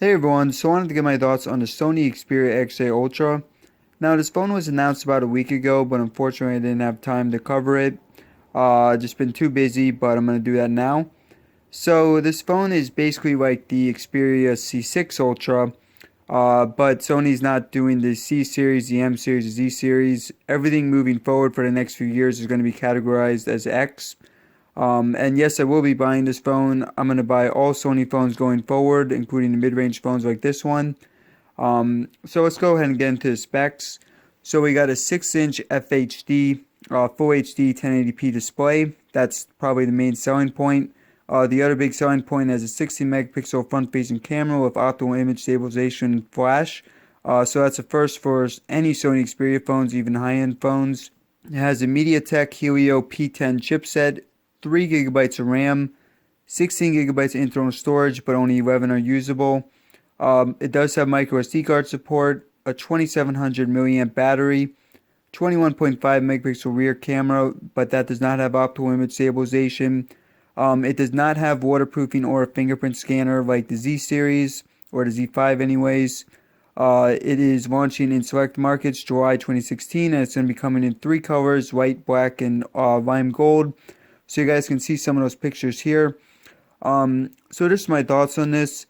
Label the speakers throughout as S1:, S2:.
S1: Hey everyone, so I wanted to get my thoughts on the Sony Xperia XA Ultra. Now this phone was announced about a week ago, but unfortunately I didn't have time to cover it. Just been too busy, but I'm going to do that now. So this phone is basically like the Xperia C6 Ultra, but Sony's not doing the C series, the M series, the Z series. Everything moving forward for the next few years is going to be categorized as X. And yes, I will be buying this phone. I'm going to buy all Sony phones going forward, including the mid-range phones like this one. So let's go ahead and get into the specs. So we got a 6-inch FHD, Full HD 1080p display. That's probably the main selling point. The other big selling point is a 60 megapixel front-facing camera with optical image stabilization and flash. So that's a first for any Sony Xperia phones, even high-end phones. It has a MediaTek Helio P10 chipset, 3 gigabytes of RAM, 16 gigabytes of internal storage, but only 11 are usable. It does have micro SD card support, a 2700 milliamp battery, 21.5 megapixel rear camera, but that does not have optical image stabilization. It does not have waterproofing or a fingerprint scanner like the Z series or the Z5 anyways. It is launching in select markets July 2016, and it's going to be coming in 3 colors, white, black, and lime gold. So you guys can see some of those pictures here. So just my thoughts on this.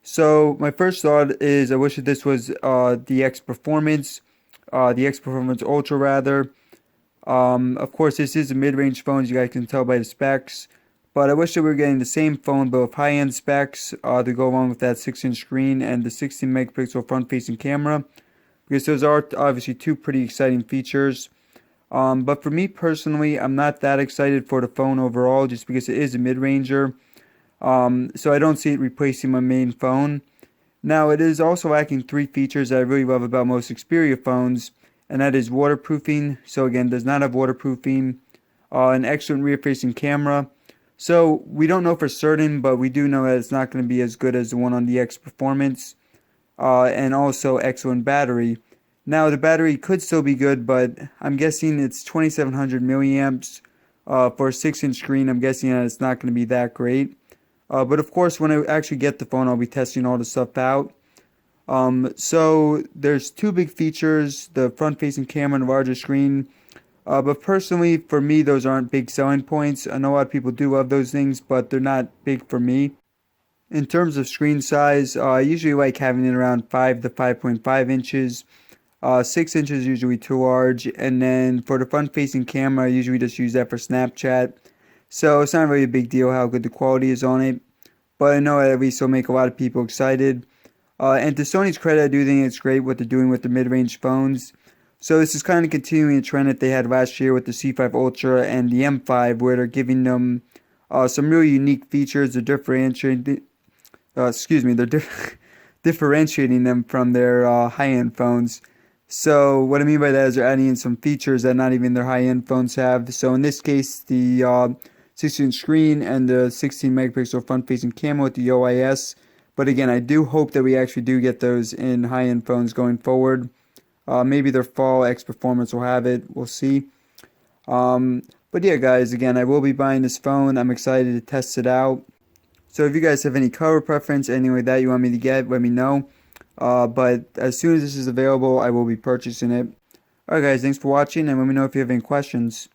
S1: So my first thought is I wish that this was the X Performance Ultra rather. Of course, this is a mid-range phone, as you guys can tell by the specs. But I wish that we were getting the same phone, but with high-end specs to go along with that 6-inch screen and the 16 megapixel front-facing camera. Because those are obviously two pretty exciting features. But for me personally, I'm not that excited for the phone overall, just because it is a mid-ranger. So I don't see it replacing my main phone. Now, it is also lacking 3 features that I really love about most Xperia phones, and that is waterproofing. So again, does not have waterproofing, an excellent rear-facing camera. So we don't know for certain, but we do know that it's not going to be as good as the one on the X Performance, and also excellent battery. Now the battery could still be good, but I'm guessing it's 2700 milliamps for a 6-inch screen. I'm guessing that it's not going to be that great. But of course, when I actually get the phone, I'll be testing all the stuff out. So there's 2 big features: the front-facing camera and the larger screen. But personally, for me, those aren't big selling points. I know a lot of people do love those things, but they're not big for me. In terms of screen size, I usually like having it around 5 to 5.5 inches. 6 inches is usually too large. And then for the front-facing camera, I usually just use that for Snapchat. So it's not really a big deal how good the quality is on it. But I know at least it'll make a lot of people excited. And to Sony's credit, I do think it's great what they're doing with the mid-range phones. So this is kind of continuing a trend that they had last year with the C5 Ultra and the M5, where they're giving them some really unique features. They're differentiating, differentiating them from their high-end phones. So what I mean by that is they're adding in some features that not even their high-end phones have. So in this case, the 16-inch screen and the 16 megapixel front-facing camera with the OIS. But again, I do hope that we actually do get those in high-end phones going forward. Maybe their fall X Performance will have it. We'll see. But yeah, guys, again, I will be buying this phone. I'm excited to test it out. So if you guys have any color preference, anything like that you want me to get, let me know. But as soon as this is available, I will be purchasing it. Alright guys, thanks for watching, and let me know if you have any questions.